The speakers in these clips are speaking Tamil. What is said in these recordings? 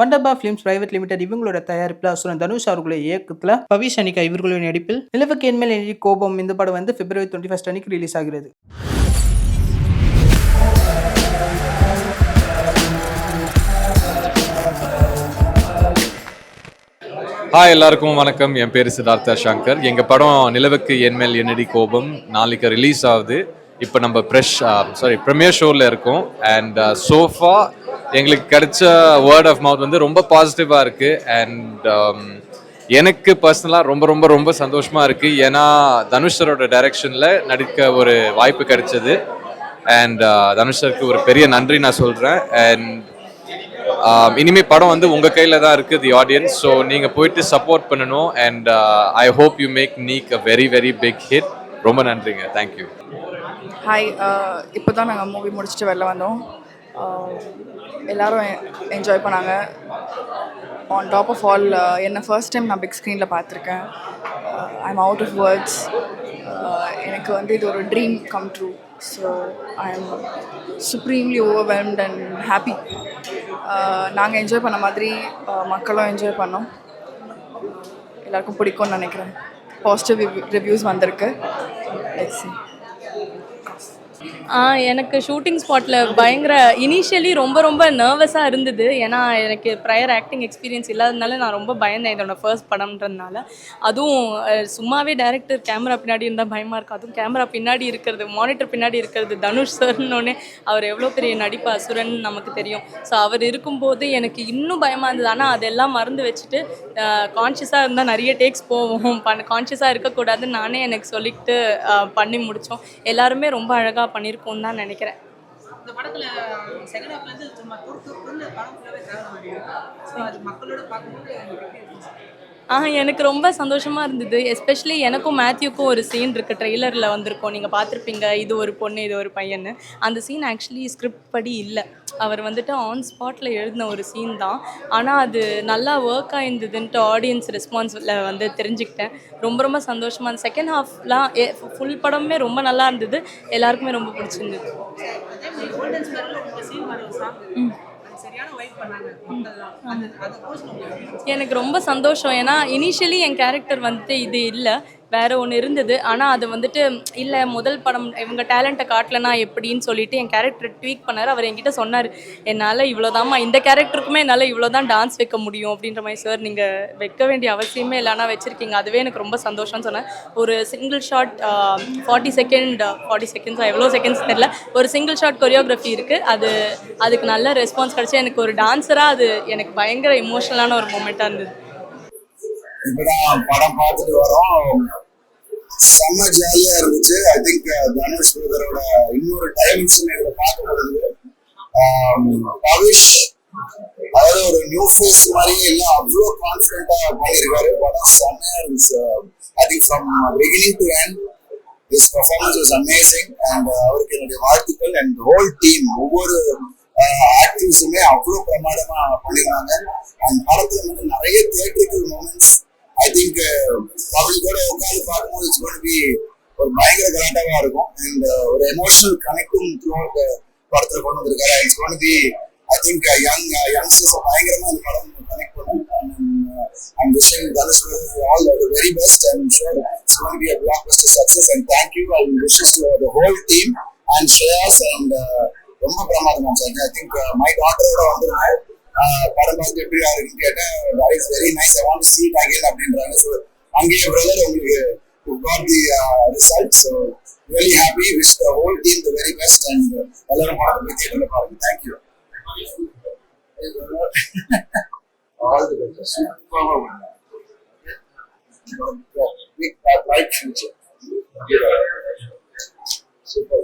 வண்டர்பா ஃபிலிம்ஸ் பிரைவேட் லிமிடெட் இவங்களோட தயாரிப்பில் அசுரன் தனுஷ் அவர்களுடைய இயக்கத்தில் பவி சனிகா இவர்களுடைய நடிப்பில் நிலவுக்கு என்மேல் எனி கோபம் இந்த படம் வந்து February 21 அன்னைக்கு ரிலீஸ் ஆகிறது. ஹாய், எல்லாருக்கும் வணக்கம். என் பேர் சித்தார்த்தா சங்கர். எங்கள் படம் நிலவுக்கு என்மேல் என்னடி கோபம் நாளைக்கு ரிலீஸ் ஆகுது. இப்போ நம்ம ப்ரீமியர் ஷோவில் இருக்கோம். அண்ட் சோஃபா எங்களுக்கு கிடைச்ச வேர்ட் ஆஃப் மவுத் வந்து ரொம்ப பாசிட்டிவாக இருக்குது. அண்ட் எனக்கு பர்சனலாக ரொம்ப ரொம்ப ரொம்ப சந்தோஷமாக இருக்குது. ஏன்னா தனுஷரோட டைரக்ஷனில் நடிக்க ஒரு வாய்ப்பு கிடைச்சது. அண்ட் தனுஷருக்கு ஒரு பெரிய நன்றி நான் சொல்கிறேன். அண்ட் இனிமே படம் வந்து உங்கள் கையில் தான் இருக்குது, தி ஆடியன்ஸ். ஸோ நீங்கள் போயிட்டு சப்போர்ட் பண்ணணும். And I hope you make நீக் a very very big hit. ரொம்ப நன்றிங்க. தேங்க்யூ. ஹாய், இப்போ தான் நாங்கள் மூவி முடிச்சுட்டு வெளில வந்தோம். எல்லோரும் என்ஜாய் பண்ணாங்க. ஆன் டாப் ஆஃப் ஆல் என்னை ஃபர்ஸ்ட் டைம் நான் பிக் ஸ்க்ரீனில் பார்த்துருக்கேன். I am out of words. எனக்கு வந்து இது ஒரு dream come true. So I am supremely overwhelmed and happy. நாங்கள் என்ஜாய் பண்ண மாதிரி மக்களும் என்ஜாய் பண்ணோம். எல்லாருக்கும் பிடிக்கும்னு நினைக்கிறேன். பாசிட்டிவ் ரிவ்யூஸ் வந்திருக்கு. எனக்கு ஷூட்டிங் ஸ்பாட்டில் பயங்கர இனிஷியலி ரொம்ப ரொம்ப நர்வஸாக இருந்தது. ஏன்னா எனக்கு ப்ரையர் ஆக்டிங் எக்ஸ்பீரியன்ஸ் இல்லாததுனால நான் ரொம்ப பயந்தேன். இதோட ஃபர்ஸ்ட் படம்ன்றதுனால. அதுவும் சும்மாவே டேரக்டர் கேமரா பின்னாடி இருந்தால் பயமாக இருக்கும். அதுவும் கேமரா பின்னாடி இருக்கிறது, மானிட்டர் பின்னாடி இருக்கிறது தனுஷ் சார்னோடனே அவர் எவ்வளோ பெரிய நடிப்பு அசுரன் நமக்கு தெரியும். ஸோ அவர் இருக்கும்போது எனக்கு இன்னும் பயமாக இருந்தது. ஆனால் அதெல்லாம் மறந்து வச்சுட்டு கான்ஷியஸாக இருந்தால் நிறைய டேக்ஸ் போவோம், கான்ஷியஸாக இருக்கக்கூடாதுன்னு நானே எனக்கு சொல்லிக்கிட்டு பண்ணி முடித்தோம். எல்லாருமே ரொம்ப அழகாக பண்ணியிருக்கோம் தான் நினைக்கிறேன். இந்த படத்துல செகண்ட் ஹாஃப்ல இருந்து சும்மா துருத்துருன்னு படம் ஃபுல்லாவே டிராவல் பண்ணிருக்கு. ஸோ அது மக்களோட பார்க்கும்போது எனக்கு ரொம்ப சந்தோஷமாக இருந்தது. எஸ்பெஷலி எனக்கும் மேத்யூக்கும் ஒரு சீன் இருக்குது, ட்ரெய்லரில் வந்திருக்கோம், நீங்கள் பார்த்துருப்பீங்க. இது ஒரு பொண்ணு இது ஒரு பையன்னு. அந்த சீன் ஆக்சுவலி ஸ்கிரிப்ட் படி இல்லை, அவர் வந்துட்டு ஆன் ஸ்பாட்டில் எழுதின ஒரு சீன் தான். ஆனால் அது நல்லா ஒர்க் ஆயிருந்ததுன்ட்டு ஆடியன்ஸ் ரெஸ்பான்ஸில் வந்து தெரிஞ்சுக்கிட்டேன். ரொம்ப ரொம்ப சந்தோஷமாக இருந்தது. செகண்ட் ஹாஃப்லாம் ஃபுல் படமே ரொம்ப நல்லா இருந்தது. எல்லாருக்குமே ரொம்ப பிடிச்சிருந்தது. எனக்கு ரொம்ப சந்தோஷம். ஏன்னா இனிஷியலி என் கேரக்டர் வந்துட்டு இது இல்லை, வேறு ஒன்று இருந்தது. ஆனால் அது வந்துட்டு இல்லை, முதல் படம் இவங்க டேலண்ட்டை காட்டலைன்னா எப்படின்னு சொல்லிட்டு என் கேரக்டர் ட்வீக் பண்ணார். அவர் என்கிட்ட சொன்னார், என்னால் இவ்வளோதாம்மா, இந்த கேரக்டருக்குமே என்னால் இவ்வளோ தான் டான்ஸ் வைக்க முடியும் அப்படின்ற மாதிரி. சார் நீங்கள் வைக்க வேண்டிய அவசியமே இல்லை, ஆனால் வச்சுருக்கீங்க, அதுவே எனக்கு ரொம்ப சந்தோஷம்னு சொன்னேன். ஒரு சிங்கிள் ஷாட் 40 செகண்ட்ஸ் எவ்வளோ செகண்ட்ஸ் தெரியல, ஒரு சிங்கிள் ஷாட் கொரியோகிராஃபி இருக்குது. அதுக்கு நல்ல ரெஸ்பான்ஸ் கிடச்சி எனக்கு ஒரு டான்ஸராக அது எனக்கு பயங்கர இமோஷனலான ஒரு மூமெண்ட்டாக இருந்தது. இப்பதான் படம் பார்த்துட்டு வரோம். செம்ம ஜாலியா இருந்துச்சு. ஐ திங்க் தனுஷ் பிரதரோட இன்னொரு டைமென்ஷன் இதுல பார்க்க முடியுது. பவிஷ் அதாவது ஒரு நியூ ஃபேஸ் மாதிரி எல்லாம் அவ்வளோ கான்ஃபிடென்ட்டா பண்ணியிருக்காரு. படம் செம்மையா இருந்துச்சு. I think from beginning to end his performance was amazing. and அவருக்கு என்னுடைய வாழ்த்துக்கள். அண்ட் ஹோல் டீம் ஒவ்வொரு ஆக்டர்ஸுமே அவ்வளோ பிரமாதமா பண்ணிருந்தாங்க. அண்ட் படத்துல வந்து நிறைய தியேட்ரிக்கல் மூமெண்ட்ஸ். ஐ திங்க் பப்ளிக்கோட உட்காந்து பார்க்கும்போது இட்ஸ் கோயிங் டு பி ஒரு பயங்கர கலாட்டாவா இருக்கும். அண்ட் ஒரு எமோஷனல் கனெக்டும் த்ரூ அவுட் படத்துல கொண்டு வந்திருக்காரு. It's going to be I think youngsters பயங்கரமா இந்த படம் கனெக்ட் பண்ணும். I'm wishing Dhanush all the very best. I'm sure it's going to be a blockbuster success. And thank you. I wishes to the whole team and Shreyas and ரொம்ப பிரமாதமா இருந்துச்சு. I think my daughter-ஓட வந்திருந்தாங்க. படம் பார்த்து எப்படி இருக்குன்னு கேட்டேன். That is very nice. I want to see it again அப்படின்றாங்க. ஸோ அங்கேயே பிரதர் உங்களுக்கு got the result. So really happy. Wish the whole team the very best. And எல்லாரும் படத்தை போய் தியேட்டர்ல பாருங்க. Thank you. All the best. Big bright future. Super.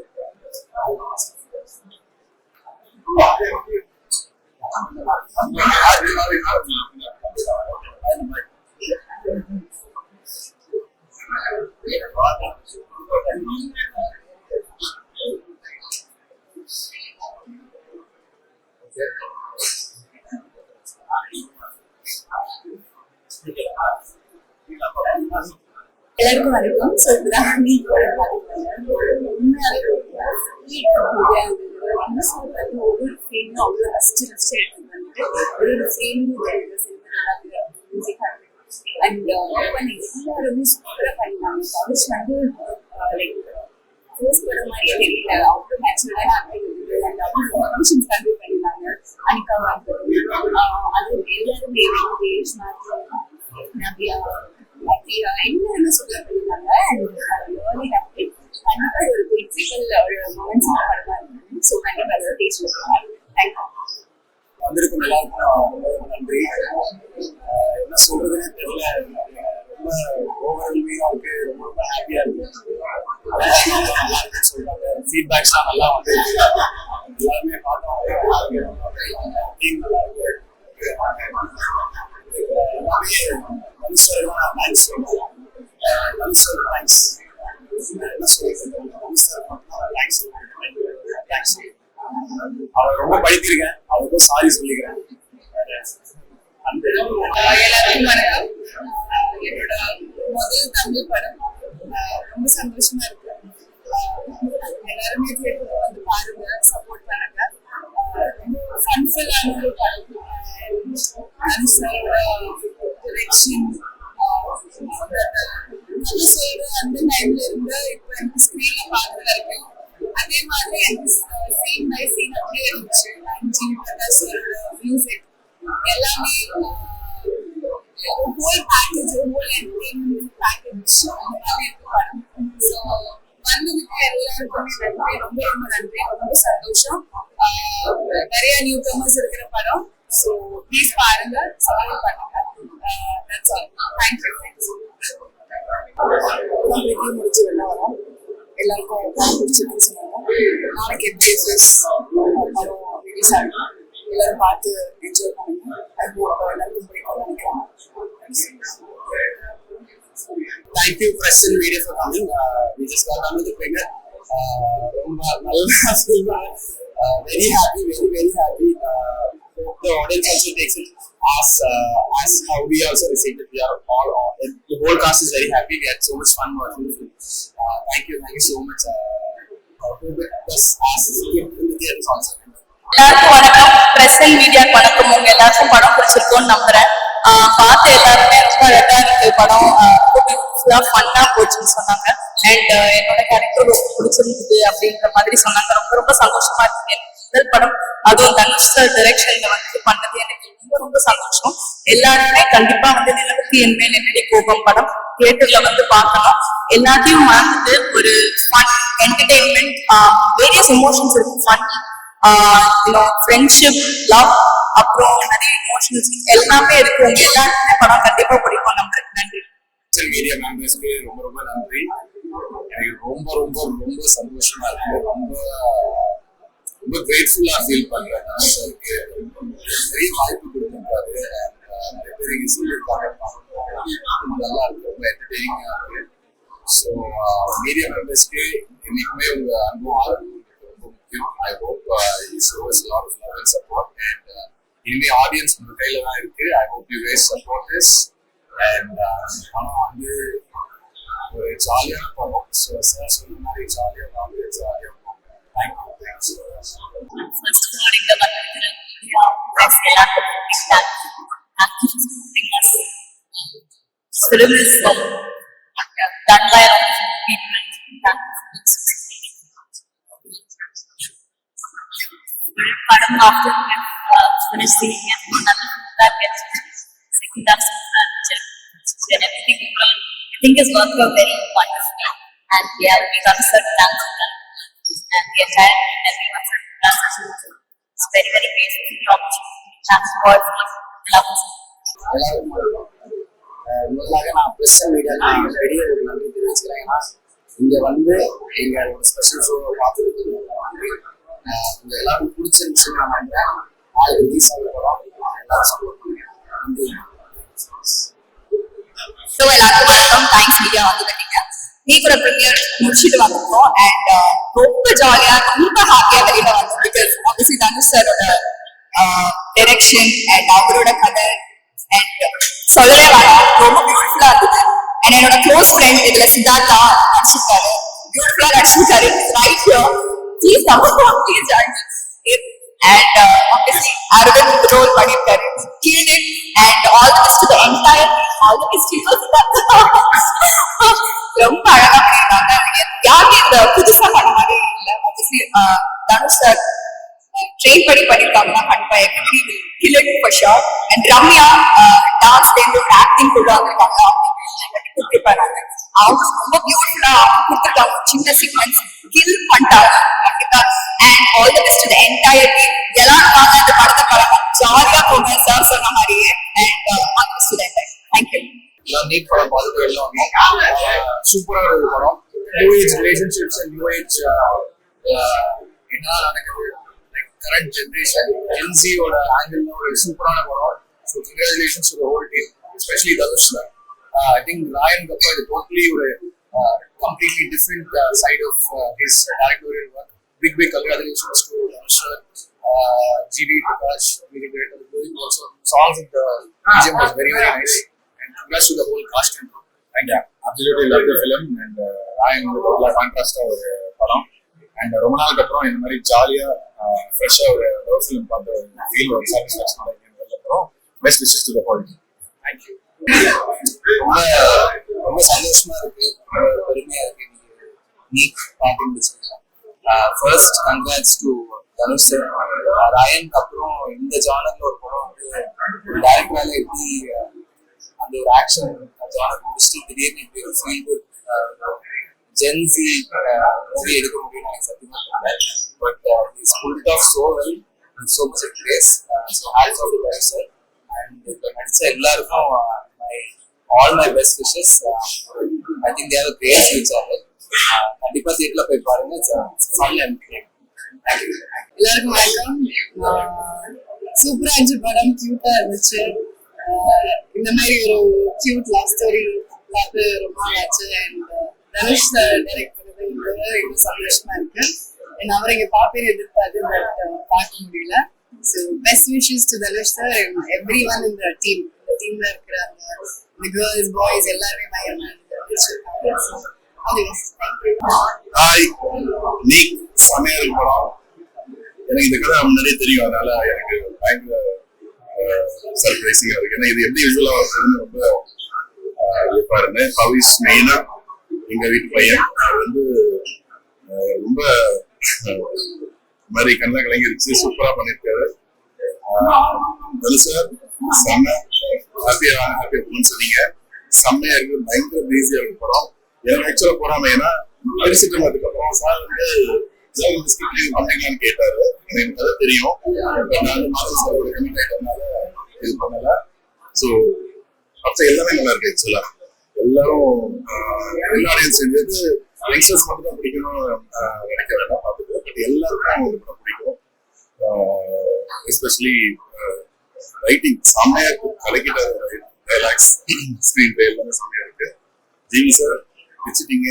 எல்லாருக்கும் வணக்கம். ஸோ இப்போதான் உண்மையாகவே ஒவ்வொரு ஃப்ரேமும் அவ்வளோ ரசிச்சு எடுத்துருந்தாங்க. ஒரு சேர்ந்து மியூசிக் அண்ட் எல்லாருமே சூப்பராக பண்ணிட்டாங்க. தனுஷ் வந்து லைக் ஃபோர்ஸ் பண்ண மாதிரியே தெரியல, அவ்வளோ நேச்சுரலாக ஆக்டிங் இருக்குது அண்ட் அவ்வளோ எமோஷன்ஸ் கன்வே பண்ணிட்டாங்க. அனிகா அது எல்லாருமே வெங்கடேஷ் நவ்யா அப்படியா எல்லாருமே சூப்பராக பண்ணிட்டாங்க. அண்ட் ஏர்லி ஆக்டிங் கண்டிப்பாக ஒரு கிரிட்டிக்கல் ஒரு மொமெண்ட்ஸ் படமாக இருக்குது. ஸோ கண்டிப்பாக ஸ்டேஜில் தேங்க்யூ. வந்திருக்கும் எல்லாருக்கும் நன்றி. என்ன சொல்றதுன்னு தெரியல, ரொம்ப ஓவர்வெல்மிங்கா இருக்கு, ரொம்ப ரொம்ப ஹாப்பியா இருக்கு. நல்லா இருக்குன்னு சொல்றாங்க, ஃபீட்பேக்ஸ்லாம் நல்லா வந்து எல்லாருமே பார்த்தவங்க டீம் நல்லா இருக்கு. எல்லாமே மனுஷர்கள் தேங்க்ஸ் சொல்லுவாங்க. மனுஷர் தேங்க்ஸ் என்ன சொல்லிட்டு தேங்க்ஸ் தேங்க்ஸ். அவர் ரொம்ப படித்திருக்கேன், அவருக்கும் சாரி சொல்லிக்கிறேன். எல்லாருக்கும் வணக்கம். என்னோட முதல் தமிழ் படம், ரொம்ப சந்தோஷமா இருக்கு. எல்லாருமே தியேட்டருக்கு வந்து பாருங்க, சப்போர்ட் பண்ணுங்க. ரொம்ப ஃபன்ஃபுல்லான ஒரு படம். டிரெக்ஷன் சொல்ற அந்த டைம்ல இருந்து இப்போ எனக்கு ஸ்க்ரீன்ல பார்க்குற வரைக்கும் அதே மாதிரி எனக்கு சீன் பை சீன் அப்படியே இருந்துச்சு. ஜி பிரகாஷோட மியூசிக் எல்லாமே whole package, whole entertainment package அந்த மாதிரி இருக்கு படம். ஸோ வந்ததுக்கு எல்லாருக்குமே நன்றி, ரொம்ப ரொம்ப நன்றி, ரொம்ப சந்தோஷம். நிறைய நியூ கமர்ஸ் இருக்கிற படம். ஸோ ப்ளீஸ் பாருங்க, சப்போர்ட் பண்ணுங்க. That's all. தேங்க்யூ. முடிச்சு வெளில வரோம். எல்லாருக்கும் படம் பிடிச்சிருக்குன்னு சொன்னாங்க. நாளைக்கு எபிஎஸ்எஸ் படம் ரிலீஸ் ஆகும். எல்லாரும் பார்த்து என்ஜாய் பண்ணுங்க. ஐ ஹோப் எல்லாருக்கும் பிடிக்கும் நினைக்கிறேன். Thank you, press and media, for coming. We just got done with the premiere. Very happy, very happy. Hope the audience also takes it as how we also received it. We are all the whole cast is very happy. We had so much fun watching the film. Thank you so much. Hope it was as good in the theaters also. எல்லாருக்கும் வணக்கம். பிரஸ் அண்ட் மீடியாவுக்கு வணக்கம். உங்க எல்லாருக்கும் படம் பிடிச்சிருக்கும்னு நம்புறேன். பார்த்து எல்லாருமே ரொம்ப அழகா இருக்கு படம், ஃபன்னா போச்சுன்னு சொன்னாங்க. அண்ட் என்னோட கேரக்டர் ரொம்ப பிடிச்சிருந்தது அப்படின்ற மாதிரி சொன்னாங்க. ரொம்ப ரொம்ப சந்தோஷமா இருக்கு. முதல் படம், அதுவும் தனுஷ் டைரக்ஷன்ல வந்து பண்ணது எனக்கு ரொம்ப ரொம்ப சந்தோஷம். எல்லாருமே கண்டிப்பா வந்து நிலவுக்கு என் மேல் என்னடி கோபம் படம் தியேட்டர்ல வந்து பார்க்கணும். எல்லாத்தையும் மறந்துட்டு ஒரு ஃபன் என்டர்டெயின்மெண்ட், வேரியஸ் எமோஷன்ஸ் இருக்கு. ஃபன், ஃப்ரெண்ட்ஷிப், லவ், அப்புறம் நிறைய எமோஷன்ஸ் எல்லாமே இருக்கு. உங்க எல்லாருக்குமே படம் கண்டிப்பா பிடிக்கும் நம்புறேன். நன்றி. மீடியா மெம்பர்ஸ்க்கு ரொம்ப ரொம்ப நன்றி. எனக்கு ரொம்ப ரொம்ப ரொம்ப சந்தோஷமா இருக்கு. ரொம்ப கிரேட்ஃபுல்லா ஃபீல் பண்றேன். சாருக்கு நிறைய வாய்ப்பு கொடுத்துருக்காரு. நிறைய பேர் இங்க சொல்லியிருக்காங்க, நல்லா இருக்கு, ரொம்ப என்டர்டெய்னிங்கா இருக்கு. ஸோ மீடியா மெம்பர்ஸ்க்கு என்னைக்குமே உங்க அனுபவம் ஆதரவு ரொம்ப முக்கியம். ஐ hope you show us a lot of love and support. And இனிமே ஆடியன்ஸ் உங்க கையில தான் இருக்கு. ஐ hope you guys support this. And படம் வந்து ஒரு ஜாலியான படம். ஸோ சார் சொன்ன மாதிரி ஜாலியாக வாங்க, ஜாலியாக போங்க. தேங்க்யூ. First of all, இந்த படத்துல press எல்லாருக்கும் thank you for supporting us. Film is done by a lot of people. Thank you for being supportive. Pardon, after finished seeing it, that gets second half and everything I think has worked out very wonderfully. And yeah, we got a certain thanks for that. And the entire team and everyone for that. It's very, very grateful for the opportunity. Thanks God for love. முதலாக நான் பிரஸ் அண்ட் மீடியாவுக்கு பெரிய ஒரு நன்றி தெரிவிச்சுக்கிறேன். ஏன்னா இங்கே வந்து எங்கள் ஒரு ஸ்பெஷல் ஷோவை பார்த்துருக்கு நன்றி. உங்க எல்லாருக்கும் பிடிச்சிருந்துச்சுன்னு நான் நம்புறேன். நாளைக்கு ரிலீஸ் ஆக போகிறோம். எல்லாரும் சப்போர்ட் பண்ணுங்க. நன்றி. ஸோ எல்லாருக்கும் வணக்கம். தேங்க்ஸ் மீடியா வந்துட்டீங்க. நீ கூட ப்ரீமியர் முடிச்சுட்டு வந்திருக்கோம். அண்ட் ரொம்ப ஜாலியாக ரொம்ப ஹாப்பியாக வெளியில வந்தோம். பிகாஸ் ஆப்வியஸ்லி தனுஷ் சாரோட டைரக்ஷன் அண்ட் அவரோட கதை அண்ட் சொல்லவே வேணாம், ரொம்ப பியூட்டிஃபுல்லா இருந்தது. அண்ட் என்னோட க்ளோஸ் ஃப்ரெண்ட் இதுல சித்தார்த்தா நடிச்சிருக்காரு, பியூட்டிஃபுல்லா நடிச்சிருக்காரு. Right here, please please join. and obviously Arvind role பண்ணிருக்காரு, killed it, and all the best to the entire team, all the best to ரொம்ப அழகா பண்ணிருக்காங்க. யாருமே இந்த புதுசா பண்ண மாதிரி இல்ல. obviously தனுஷ் சார் ட்ரெயின் பண்ணிருக்காங்கன்னா கண்டிப்பா every kill it for sure. And Ramya டான்ஸ்ல இருந்து ஒரு ஆக்டிங் கொண்டு வந்திருக்காங்க, கொடுத்துருப்பாங்க. அவங்க ரொம்ப பியூட்டிஃபுல்லா கொடுத்துருக்காங்க. சின்ன சீக்வன்ஸ் கில் பண்ணிட்டாங்க கண்டிப்பா. And all the best to the entire team. எல்லாரும் வாங்க அந்த படத்தை பாருங்க, ஜாலியா போங்க சார் சொன்ன மாதிரியே. And all the best to the entire. Thank you. நீட் படம் பார்த்துட்டு வெளில வந்தோம். சூப்பராக ஒரு படம். New age relationships and new age என்னதான் நடக்குது, லைக் கரண்ட் ஜென்ரேஷன் ஜென்சியோட ஆங்கிள் ஒரு சூப்பரான படம். So congratulations to the whole team, especially Dhanush. I think Ryan Kapoor is totally a completely different side of his directorial work. Big congratulations to Dhanush sir, G.V. Prakash, really great. Also, songs in the BGM was very nice. And congrats to the whole cast and crew. Thank you. Absolutely love the film and Ryan was fantastic film. And ரொம்ப நாளுக்கு அப்புறம் இந்த மாதிரி ஜாலியா ஃப்ரெஷ்ஷா ஒரு லவ் ஃபிலிம் பார்த்து ஃபீல் ஒரு சாட்டிஸ்ஃபேக்ஷனோட அப்புறம் best wishes to the whole team. Thank you. ரொம்ப சந்தோஷமா இருக்கு, பெருமையா இருக்கு நீட் பார்த்து. First congrats to Dhanush sir. ராயனுக்கு அப்புறம் இந்த ஜானர்ல ஒரு படம் வந்து டைரக்டரால எப்படி அந்த ஒரு ஆக்ஷன் ஜானர் முடிச்சுட்டு திடீர்னு இப்படி ஒரு ஃபீல் குட் ஜென்சி மூவி எடுக்க முடியும்னு எனக்கு சத்தியமா தெரியல. But is pulled off so well with so much grace. So hats off to Dhanush sir. அண்ட் இப்போ நடிச்ச எல்லாருக்கும் all my best wishes. I think they have a great future. கண்டிப்பா தியேட்டர்ல போய் பாருங்க. It's fun and great. Thank you. எல்லாருக்கும் வணக்கம். சூப்பரா இருந்துச்சு படம், கியூட்டா இருந்துச்சு. இந்த மாதிரி ஒரு கியூட் லவ் ஸ்டோரி பார்த்து ரொம்ப ஆச்சு. அண்ட் தனுஷ் டைரக்ட் பண்ணது இன்னும் சந்தோஷமா இருக்கு. அவரை இங்க பாப்பேன்னு எதிர்பார்த்து பட் பார்க்க முடியல. So best wishes to Dhanush sir and every one in the team. இந்த டீம்ல இருக்கிற அந்த கேர்ள்ஸ் பாய்ஸ் எல்லாருமே பயங்கரமா ஹாய், நீ செமையா இருக்கு படம். எனக்கு இந்த கதை முன்னாடியே தெரியும், அதனால எனக்கு பயங்கர சர்ப்ரைசிங்கா இருக்கு. ஏன்னா இது எப்படி யூஸ்வலா வருதுன்னு ரொம்ப எதிர்ப்பா இருந்தேன். பவிஷ் மெயினா எங்க வீட்டு பையன் வந்து ரொம்ப மாதிரி கண்ணா கலங்கிருச்சு, சூப்பரா பண்ணிருக்காரு. சார் செம்ம ஹாப்பியா சொன்னீங்க, செம்மையா இருக்கு, பயங்கர ஈஸியா இருக்கு படம். எனக்கு ஆக்சுவலா போறாம ஏன்னா படிச்சுட்டு அதுக்கப்புறம் சார் வந்து பண்ணீங்களான்னு கேட்டாரு. எனக்கு கதை தெரியும், நான் மாதம் சாரோட கமிட் ஆயிட்டதுனால இது பண்ணல. ஸோ அப்ப எல்லாமே நல்லா இருக்கு. ஆக்சுவலா எல்லாரும் எல்லா ஆடியன்ஸ் இருந்தது யங்ஸ்டர்ஸ் மட்டும் தான் பிடிக்கணும்னு நினைக்க வேண்டாம் பார்த்துட்டு. பட் எல்லாருக்கும் இது படம் பிடிக்கும். எஸ்பெஷலி ரைட்டிங் செம்மையா கலக்கிட்ட டைலாக்ஸ், ஸ்கிரீன் பிளே எல்லாமே செம்மையா இருக்கு. ஜிவி சார் வச்சுட்டீங்க.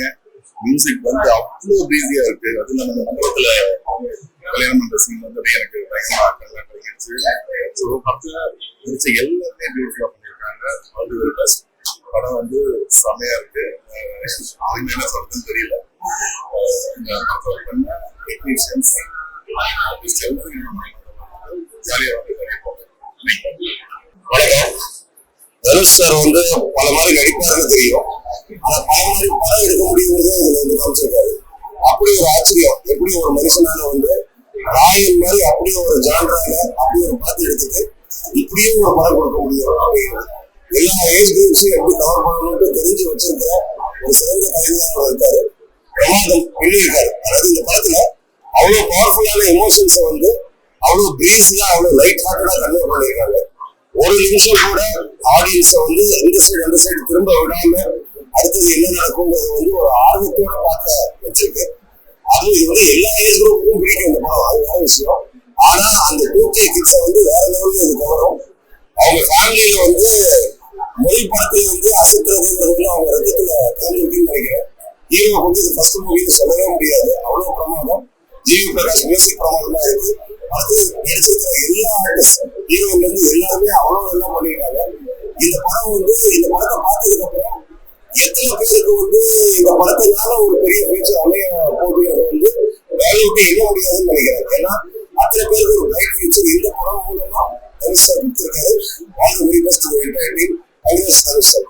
மியூசிக் வந்து அவ்வளோ பிஸியா இருக்கு. அது இல்லாம அந்த மண்டபத்துல கல்யாணம் பண்ற சீன் வந்து எனக்கு பயங்கரமா கிடைச்சிருச்சு. ஸோ படத்துல முடிச்ச எல்லாருமே பியூட்டிஃபுல்லா பண்ணியிருக்காங்க. All the very best. படம் வந்து செம்மையா இருக்கு. அவங்க என்ன சொல்றதுன்னு தெரியல. படத்துல பண்ண டெக்னீஷியன்ஸ் ஜாலியா வணக்கம். தனுஷ் சார் வந்து பல மாதிரி நடிப்பாருன்னு தெரியும், ஆனா பல மாதிரி படம் எடுக்க முடியுங்கிறத இதுல வந்து காமிச்சிருக்காரு. அப்படி ஒரு ஆச்சரியம், எப்படி ஒரு மனுஷனால வந்து ராயன் மாதிரி அப்படியே ஒரு ஜான்ரால அப்படி ஒரு படத்தை எடுத்துட்டு இப்படியே ஒரு படம் கொடுக்க முடியும் அப்படிங்கிறது. எல்லா ஏஜ் குரூப்ஸையும் எப்படி கவர் பண்ணணும்னு தெரிஞ்சு வச்சிருக்கிற ஒரு சிறந்த கலைஞராக இருக்காரு. பிரமாதம் பண்ணியிருக்காரு. அதாவது இந்த படத்துல அவ்வளவு பவர்ஃபுல்லான எமோஷன்ஸை வந்து அவ்வளவு பிரீஸியா அவ்வளவு லைட் ஹார்ட்டடா கன்வே பண்ணியிருக்காங்க. ஒரு நிமிஷம் கூட ஆடியன்ஸை வந்து இந்த சைடு அந்த சைடு திரும்ப விடாம அடுத்தது என்ன நடக்குங்கிறது வந்து ஒரு ஆர்வத்தோட பார்க்க வச்சிருக்கு. அது வந்து எல்லா ஏஜ் குரூப்புக்கும் பிடிக்கும் இந்த படம், அது வேற விஷயம். ஆனா அந்த 2K கிட்ஸை வந்து வேற லெவல்ல இது கவரும். அவங்க ஃபேமிலியில வந்து முதல் படத்துல வந்து அசத்துறதுங்கிறது வந்து அவங்க ரத்தத்துல கலந்துருக்குன்னு நினைக்கிறேன். ஹீரோ வந்து இது ஃபர்ஸ்ட் மூவின்னு சொல்லவே முடியாது, அவ்வளவு பிரமாதம். ஜிவி பிரகாஷ் மியூசிக் பிரமாதமா இருக்கு. படத்துல நடிச்சிருக்கிற எல்லா ஆர்டிஸ்ட் ஹீரோல இருந்து எல்லாருமே அவ்வளவு நல்லா பண்ணியிருக்காங்க. இந்த படம் வந்து இந்த படத்தை பார்த்ததுக்கு அப்புறம் எத்தனை பேருக்கு வந்து இந்த படத்தினால ஒரு பெரிய ஃபியூச்சர் அமைய போகுதுங்கிறது வந்து வேலை விட்டு எண்ண முடியாதுன்னு நினைக்கிறேன். ஏன்னா அத்தனை பேருக்கு ஒரு பிரைட் ஃபியூச்சர் இந்த படம் மூலமா தனுஷ் சார் கொடுத்திருக்காரு. All the very best to the entire team. Dhanush sir